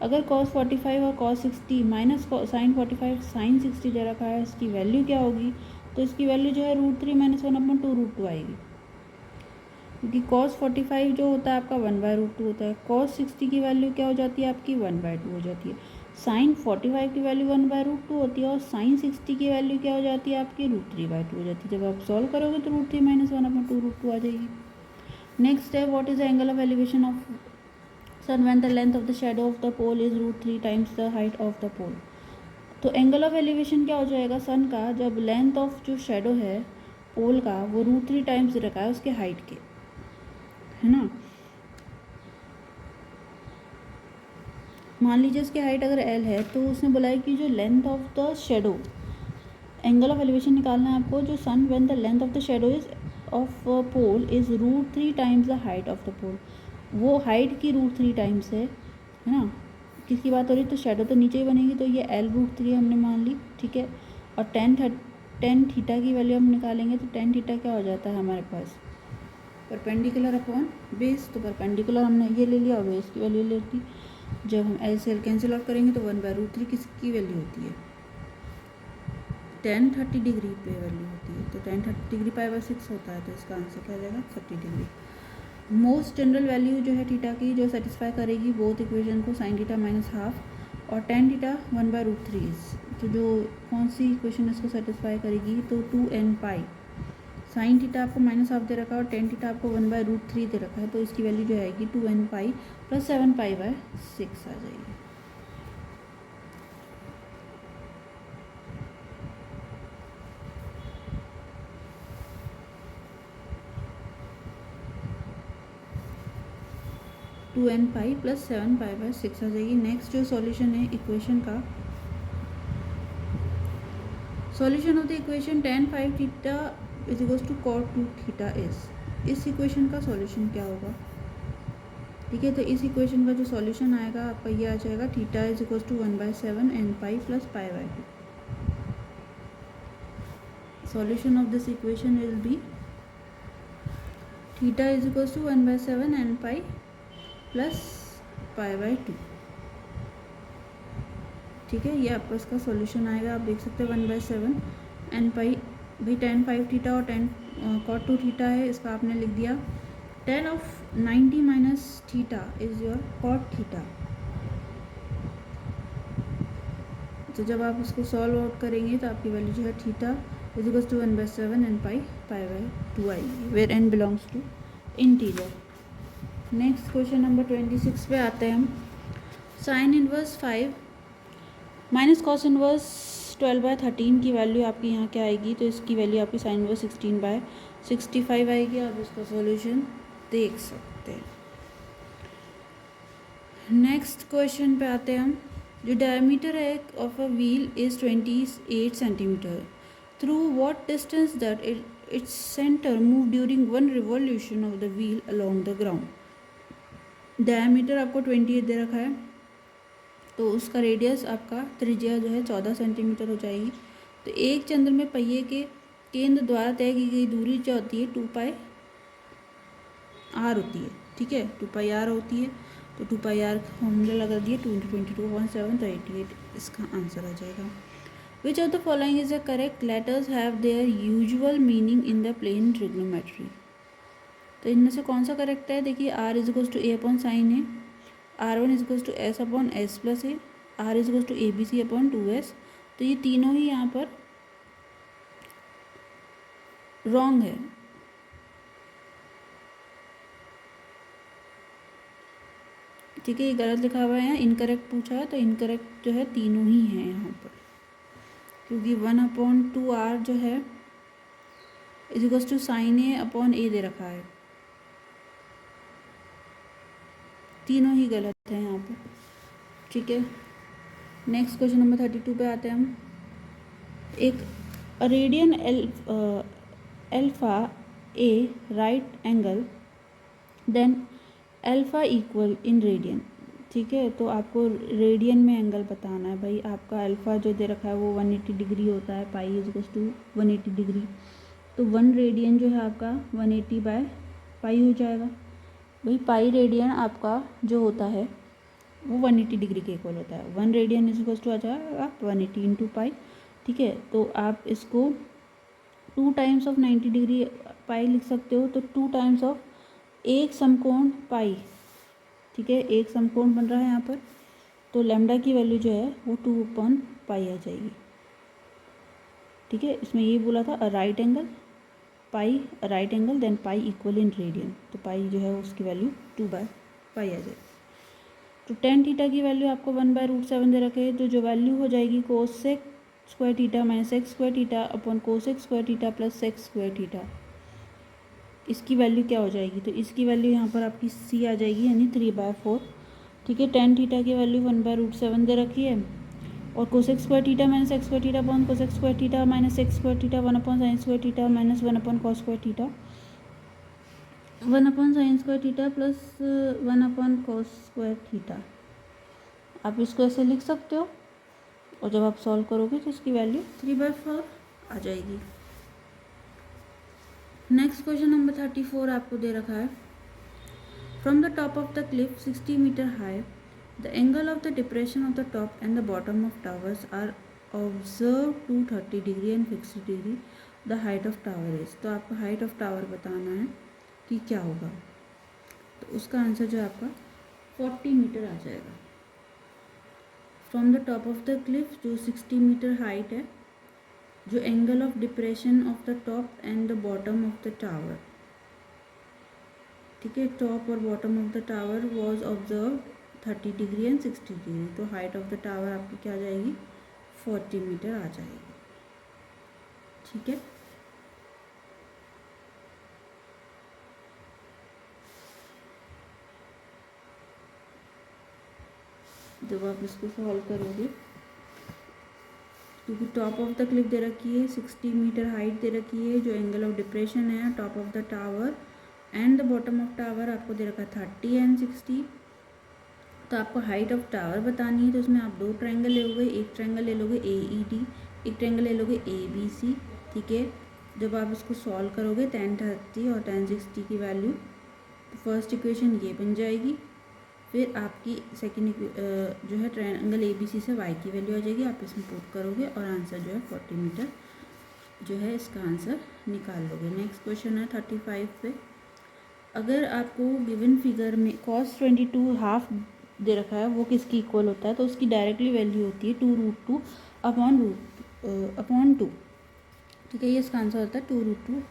अगर cos 45 और cos 60 माइनस sin 45 sin 60 दे रखा है, इसकी वैल्यू क्या होगी, तो इसकी वैल्यू जो है √3 - 1/2√2 आएगी, क्योंकि cos 45 जो होता है आपका 1/√2 होता है, cos 60 की वैल्यू क्या हो जाती है आपकी 1/2 हो जाती है, sin 45 की वैल्यू 1/√2 होती है, और sin 60 की वैल्यू क्या हो जाती है आपकी √3/2 हो जाती है। जब आप सॉल्व करोगे तो √3 - 1/2√2 आ जाएगी। नेक्स्ट है, what is the angle of elevation of sun when the length of the shadow of the pole is √3 times the height of the pole. तो एंगल ऑफ एलिवेशन क्या हो जाएगा सन का, जब लेंथ ऑफ जो शेडो है पोल का वो √3 टाइम्स रखा है उसके हाइट के, है ना। मान लीजिए उसकी हाइट अगर l है, तो उसने बोला है कि जो length of the shadow, angle of elevation निकालना है आपको, जो sun when the length of the shadow is of pole is √3 times the height of the pole, वो हाइट की √3 टाइम्स है ना। किसकी बात हो रही है, तो शेडो तो नीचे ही बनेगी, तो ये l √3 हमने मान ली, ठीक है। और टेन थीटा की वैल्यू हम निकालेंगे तो टेन थीटा क्या हो जाता है हमारे पास, परपेंडिकुलर अपॉन बेस। तो परपेंडिकुलर हमने ये ले लिया और बेस की वैल्यू ले ली। जब हम एल से एल कैंसिल आउट करेंगे तो 1/√3 किसकी वैल्यू होती है, tan 30 डिग्री पे वैल्यू होती है। तो tan 30 डिग्री π/6 होता है, तो इसका आंसर क्या हो जाएगा 30 डिग्री। मोस्ट जनरल वैल्यू जो है थीटा की जो सेटिस्फाई करेगी बोथ इक्वेशन को, sin थीटा -1/2 और tan थीटा 1/√3। तो जो कौन सी इक्वेशन इसको सेटिस्फाई करेगी, तो 2n पाई, साइन थीटा आपको -1/2 दे रखा है और tan थीटा आपको 1/√3 दे रखा है, तो इसकी वैल्यू जो आएगी 2n पाई + 7 π/6 आ जाएगी। टू एन पाई + 7 π/6 आ जाएगी। नेक्स्ट जो सॉल्यूशन है इक्वेशन का, solution of the equation tan 5 theta = cot 2 theta is. इस इक्वेशन का सॉल्यूशन क्या होगा, ठीक है। तो इस इक्वेशन का जो सॉल्यूशन आएगा आपका ये आ जाएगा, theta = 1/7 n pi + π/2। Solution of this equation will be theta = 1/7 n pi + π/2, ठीक है। ये आपका इसका सॉल्यूशन आएगा। आप देख सकते हैं 1/7 n पाई, भाई tan 5 थीटा और tan cot 2 थीटा है, इसका आपने लिख दिया tan of 90 - theta is your cot theta. तो जब आप इसको सॉल्व आउट करेंगे तो आपकी वैल्यू जो है थीटा = 1/7 n पाई π/2 आएगी, where n belongs to integer. Next question number 26 पे आते हैं हम। साइन इनवर्स 5 - cos इनवर्स 12/13 की वैल्यू आपकी यहाँ क्या आएगी, तो इसकी वैल्यू आपकी साइन इनवर्स 16/65 आएगी। आप इसका सॉल्यूशन देख सकते हैं। नेक्स्ट क्वेश्चन पे आते हैं हम। जो डायमीटर है of a wheel is 28 centimetre, through what distance that its centre move during 1 revolution of the wheel along the ground. Diameter आपको 28 दे रखा है, तो उसका रेडियस आपका त्रिज्या जो है 14 सेंटीमीटर हो जाएगी। तो एक चंद्र में पहिए के केंद्र द्वारा तय की गई दूरी जो होती है 2πr होती है, ठीक है। 2πr होती है, तो 2πr हमने लगा दिए 2 × 22/7, तो 88 इसका आंसर आ जाएगा। Which of the following is the correct, letters have their usual meaning in the plane trigonometry. तो इनमें से कौन सा करेक्ट है, देखिए r = a/sin a, r1 = s/s + a, r = abc/2s। तो ये तीनों ही यहाँ पर रॉन्ग है, ठीक है। ये गलत लिखा हुआ है, इनकरेक्ट पूछा है, तो इनकरेक्ट जो है तीनों ही हैं यहाँ पर, क्योंकि 1/2r जो है = sin a/a दे रखा है। तीनों ही गलत हैं यहाँ पर, ठीक है। नेक्स्ट क्वेश्चन नंबर 32 पे आते हैं हम। एक radian alpha a right angle then alpha equal in radian, ठीक है। तो आपको रेडियन में एंगल बताना है। भाई आपका अल्फा जो दे रखा है वो 180 डिग्री होता है, पाई = 180 डिग्री। तो 1 रेडियन जो है आपका 180/पाई हो जाएगा। भाई पाई रेडियन आपका जो होता है वो 180 डिग्री के इक्वल होता है। 1 रेडियन = आ जाएगा 180 × पाई, ठीक है। तो आप इसको 2 टाइम्स ऑफ 90 डिग्री पाई लिख सकते हो, तो 2 टाइम्स ऑफ एक समकोण पाई, ठीक है। एक समकोण बन रहा है यहाँ पर, तो लैम्डा की वैल्यू जो है वो 2/पाई आ जाएगी, ठीक है। इसमें ये बोला था right angle pi, right angle then pi equal in radian, तो पाई जो है उसकी वैल्यू 2/पाई आ जाएगी। तो tan थीटा की वैल्यू आपको 1/√7 दे रखे हैं, तो जो वैल्यू हो जाएगी cosec square theta - sec square theta upon cosec square theta + sec square theta, इसकी वैल्यू क्या हो जाएगी, तो इसकी वैल्यू यहाँ पर आपकी c आ जाएगी, यानी 3/4, ठीक है। tan थीटा की वैल्यू 1/√7 दे रखी है, और cosec square theta - sec square theta upon cosec square theta - sec square theta 1/sin square theta - 1/cos square theta, 1/sin square theta + 1/cos square theta. आप इसको ऐसे लिख सकते हो, और जब आप सॉल्व करोगे तो इसकी वैल्यू 3/4 आ जाएगी। नेक्स्ट क्वेश्चन नंबर 34 आपको दे रखा है, from the top of the cliff 60 metre high the angle of the depression of the top and the bottom of towers are observe to 30 degree and 60 degree, the height of tower is. तो आपको height of tower बताना है कि क्या होगा, तो उसका answer जो है आपका 40 मीटर आ जाएगा। From the top of the Cliff जो 60 मीटर हाइट है, जो angle of depression of the top and the bottom of the tower, ठीक है, टॉप और bottom of the tower was observe 30 degree and 60 degree, तो height of the tower आपकी क्या आ जाएगी, 40 मीटर आ जाएगी। ठीक है, जब आप इसको सॉल्व करोगे, क्योंकि टॉप ऑफ द क्लिफ दे रखी है, 60 मीटर हाइट दे रखी है, जो एंगल ऑफ डिप्रेशन है top of the tower and the bottom of tower आपको दे रखा है 30 एंड 60, तो आपको हाइट ऑफ टावर बतानी है। तो उसमें आप दो ट्रायंगल ले लोगे, एक ट्रायंगल ले लोगे AED, एक ट्रायंगल ले लोगे ABC। ठीक है, जब आप इसको सॉल्व करोगे tan 30 और tan 60 की वैल्यू, फर्स्ट इक्वेशन ये बन जाएगी, फिर आपकी सेकेंड जो है ट्रायंगल ABC से y की वैल्यू आ जाएगी, आप इसमें पुट करोगे और आंसर जो है 40 मीटर जो है इसका आंसर निकाल लोगे। नेक्स्ट क्वेश्चन है 35 पे, अगर आपको गिवन फिगर में cos 22 हाफ दे रखा है, वो किसकी इक्वल होता है, तो उसकी डायरेक्टली वैल्यू होती है 2√2 अपॉन 2। ठीक है, ये इसका आंसर होता है 2√2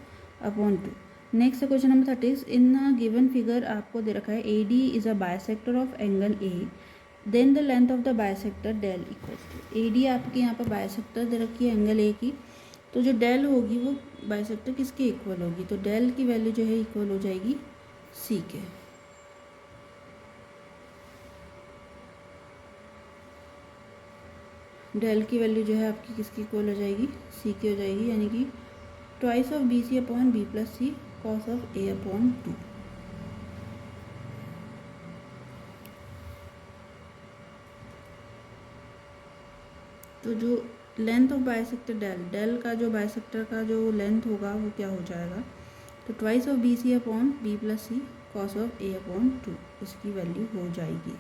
upon 2। Next question number 30, in given figure आपको दे रखा है AD is a bisector of angle A, then the length of the bisector डेल इक्वल्स टू। AD आपके यहाँ पर बायसेक्टर दे रखी है एंगल A की, तो जो डेल होगी वो बायसेक्टर किसके इक्वल होगी, तो डेल की वैल्यू जो है इक्वल हो जाएगी C के। डेल की वैल्यू जो है आपकी किसकी इक्वल हो जाएगी, C की हो जाएगी, यानी कि twice of BC upon B plus C cos of A upon 2। तो जो लेंथ ऑफ बायसेक्टर डेल का जो बायसेक्टर का जो लेंथ होगा वो क्या हो जाएगा, तो twice of BC upon B plus C cos of A upon 2 इसकी वैल्यू हो जाएगी।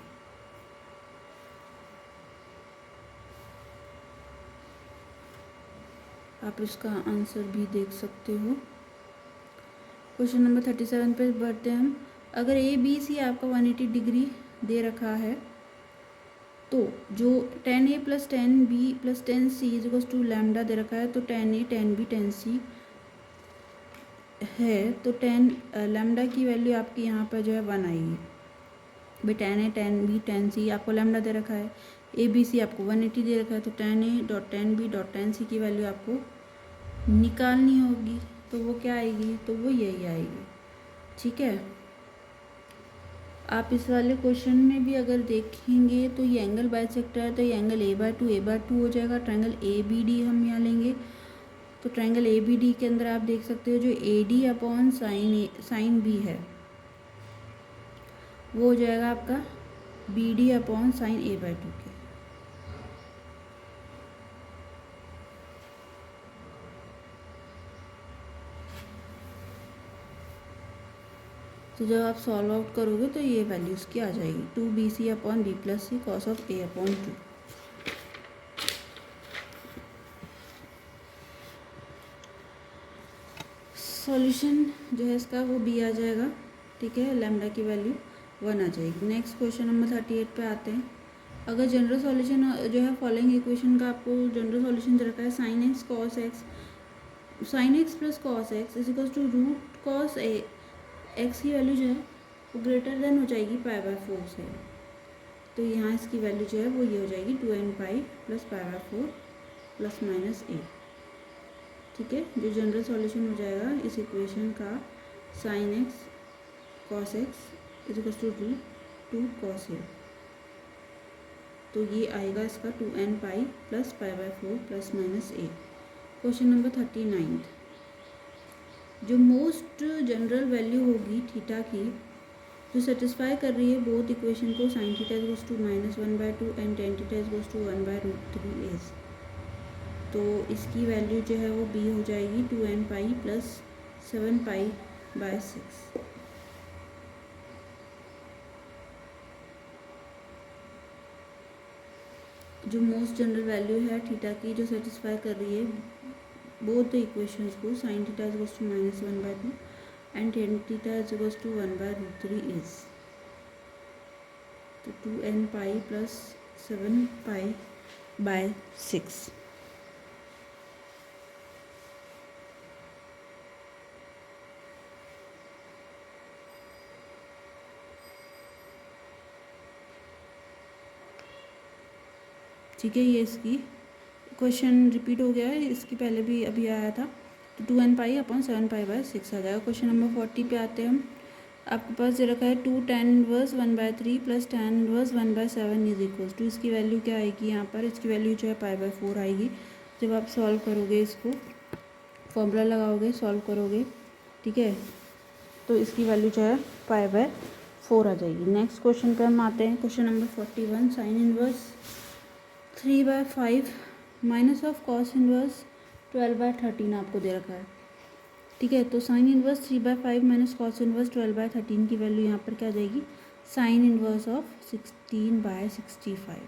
आप इसका आंसर भी देख सकते हो। क्वेश्चन नंबर 37 पे बढ़ते हैं हम, अगर ABC आपका 180 डिग्री दे रखा है, तो जो tan A plus tan B plus tan C is equals to lambda दे रखा है, तो tan A tan B tan C है, तो tan लैम्डा की वैल्यू आपकी यहाँ पर जो है 1 आएगी। भाई tan A tan B tan C आपको लैम्डा दे रखा है, ABC आपको 180 दे रखा है, तो tan A dot tan B dot tan C की वैल्यू आपको निकालनी होगी, तो वो क्या आएगी, तो वो यही आएगी। ठीक है, आप इस वाले क्वेश्चन में भी अगर देखेंगे तो ये एंगल बायसेक्टर है, तो ये एंगल A/2 हो जाएगा। ट्रायंगल ABD हम यहाँ लेंगे, तो ट्रायंगल ABD के अंदर आप देख सकते हो जो AD अपॉन साइन B है वो हो जाएगा आपका BD अपॉन साइन A/2 के। तो जब आप सॉल्व आउट करोगे तो ये वैल्यू इसकी आ जाएगी 2BC upon B plus C cos of A upon 2। Solution जो है इसका वो B आ जाएगा। ठीक है, लैम्डा की वैल्यू 1 आ जाएगी। नेक्स्ट क्वेश्चन नंबर 38 पे आते हैं, अगर जनरल सॉल्यूशन जो है फॉलोइंग इक्वेशन का आपको जनरल सॉल्यूशन दे रखा है sin x plus cos x is equal to root cos x की वैल्यू जो है वो ग्रेटर देन हो जाएगी π/4 से, तो यहाँ इसकी वैल्यू जो है वो ये हो जाएगी 2n pi plus π/4 plus minus a। ठीक है, जो जनरल सॉल्यूशन हो जाएगा इस इक्वेशन का sin x cos x is equal to root 2 cos a, तो ये आएगा इसका 2n pi plus π/4 plus minus a। Question number 39, जो मोस्ट जनरल वैल्यू होगी थीटा की जो सेटिस्फाई कर रही है बोथ इक्वेशन को, sine theta is equals to -1/2 and tan theta is equals to 1/√3 is, तो इसकी वैल्यू जो है वो बी हो जाएगी 2n पाई प्लस 7π/6। जो मोस्ट जनरल वैल्यू है थीटा की जो सेटिस्फाई कर रही है बोथ द इक्वेशंस को, sine theta is equals to -1/2 and tan theta is equals to 1/√3 is, तो 2n पाई प्लस 7π/6। ठीक है, ये इसकी क्वेश्चन रिपीट हो गया है, इसकी पहले भी अभी आया था, तो 2n पाई अपॉन 7π/6 आ जाएगा। क्वेश्चन नंबर 40 पे आते हैं हम। आपके पास ये रखा है 2 tan inverse 1/3 plus tan inverse 1/7 is equals to, इसकी वैल्यू क्या आएगी यहाँ पर, इसकी वैल्यू जो है π/4 आएगी। जब आप सॉल्व करोगे, इसको फॉर्मूला लगाओगे, सॉल्व करोगे, ठीक है, तो इसकी वैल्यू जो है π/4 आ जाएगी। नेक्स्ट क्वेश्चन पे हम आते हैं। Question number 41, sine inverse 3/5 minus of cos inverse 12/13 आपको दे रखा है, ठीक है। तो sine inverse 3/5 minus cos inverse 12/13 की वैल्यू यहाँ पर क्या आ जाएगी, साइन इनवर्स ऑफ 16/65,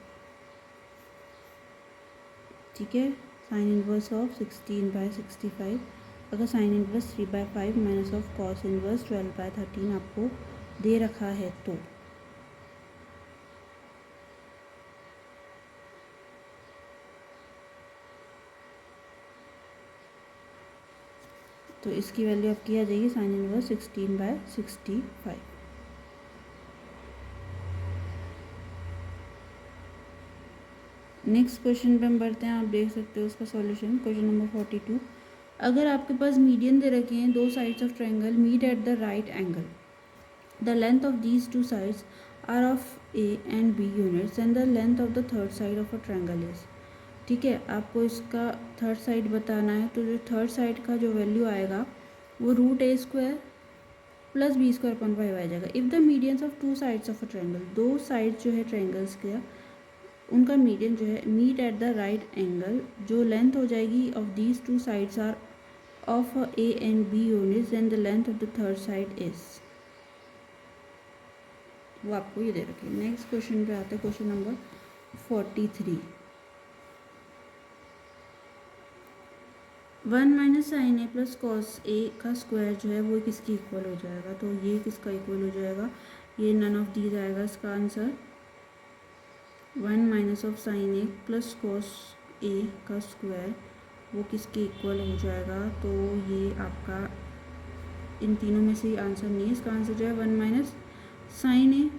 ठीक है, साइन इनवर्स ऑफ 16/65। अगर sine inverse 3/5 minus of cos inverse 12/13 आपको दे रखा है तो इसकी वैल्यू आपकी आ जाएगी साइन इनवर्स 16/65। नेक्स्ट क्वेश्चन पे हम बढ़ते हैं, आप देख सकते हो उसका सॉल्यूशन। क्वेश्चन नंबर 42, अगर आपके पास मीडियन दे रखे हैं, दो sides of triangle meet at the right angle, the length of these two sides are of a and b units and the length of the third side of a triangle is, ठीक है। आपको इसका third side बताना है, तो जो third side का जो वैल्यू आएगा वो √a² प्लस b² आ जाएगा। If the medians of two sides of a triangle, दो साइड जो है ट्रायंगल्स का उनका मीडियन जो है meet at the right angle, जो लेंथ हो जाएगी of these two sides are of a and b units and the length of the third side is, वो आपको ये दे रखे। नेक्स्ट क्वेश्चन पे आते हैं, question number 43, 1 minus sign A plus cos A का स्क्वायर जो है वो किसकी इक्वल हो जाएगा, तो ये किसका इक्वल हो जाएगा, ये नन ऑफ दीज आएगा इसका answer. 1 minus of sine A plus cos A का स्क्वायर वो किसके इक्वल हो जाएगा, तो ये आपका इन तीनों में से आंसर नहीं है, इसका आंसर जो है 1 माइनस साइन ए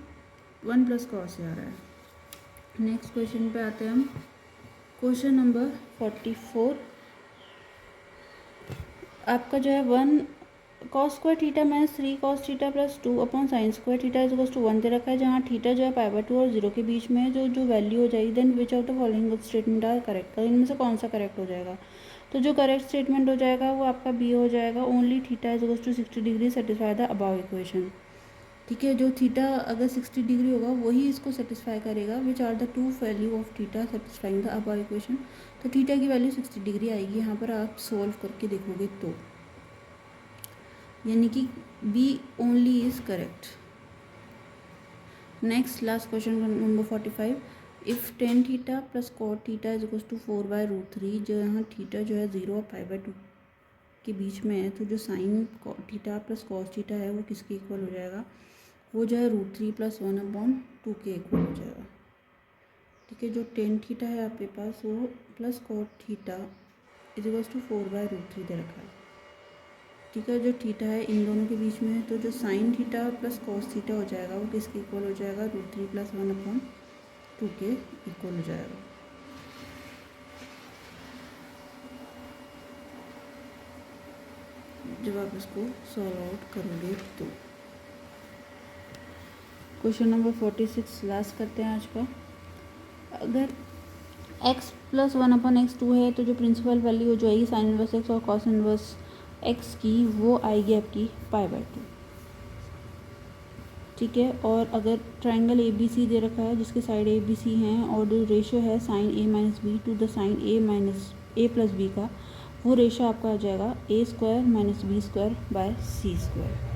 1 प्लस कॉस ए आ रहा है। नेक्स्ट क्वेश्चन पे आते हैं हम। क्वेश्चन नंबर 44, आपका जो है 1 cos square theta minus 3 cos theta plus 2 upon sine square theta is equals to 1 दे रखा है, जहाँ थीटा जो है π/2 और 0 के बीच में है, जो वैल्यू हो जाएगी, then which of the following statement are correct, इनमें से कौन सा करेक्ट हो जाएगा, तो जो करेक्ट स्टेटमेंट हो जाएगा वो आपका बी हो जाएगा, only theta is equals to 60 degree satisfy the above equation, ठीक है। जो थीटा अगर 60 डिग्री होगा वही इसको सेटिस्फाई करेगा, which are the two value of theta satisfying the above equation, तो थीटा की वैल्यू 60 डिग्री आएगी यहाँ पर, आप सोल्व करके देखोगे तो, यानी कि B only is correct. Next last question number 45, if tan theta plus cot theta is equals to 4/√3, जो यहाँ थीटा जो है 0 और π/2 के बीच में है, तो जो sine theta plus cos theta है वो किसके इक्वल हो जाएगा, वो जो है √3 + 1/2 के इक्वल हो जाएगा, ठीक है। जो टेन थीटा है आपके पास वो plus cot theta is equals to 4/√3 दे रखा है, ठीक है। जो थीटा है इन दोनों के बीच में है, तो जो sine theta plus cos theta हो जाएगा वो किसके इक्वल हो जाएगा, √3 + 1/2 के इक्वल हो जाएगा। जब आप इसको सॉल्व आउट करोगे तो क्वेश्चन नंबर 46 लास्ट करते हैं आज का। अगर x + 1/x2 है, तो जो प्रिंसिपल वैल्यू हो जाएगी साइन इनवर्स x और कॉस इनवर्स x की, वो आएगी आपकी π/2, ठीक है। और अगर ट्रायंगल ए बी सी दे रखा है जिसके साइड ए बी सी हैं और जो रेशो है sine A minus B to the sine A plus B का, वो रेशो आपका आ जाएगा A square minus B square by C square.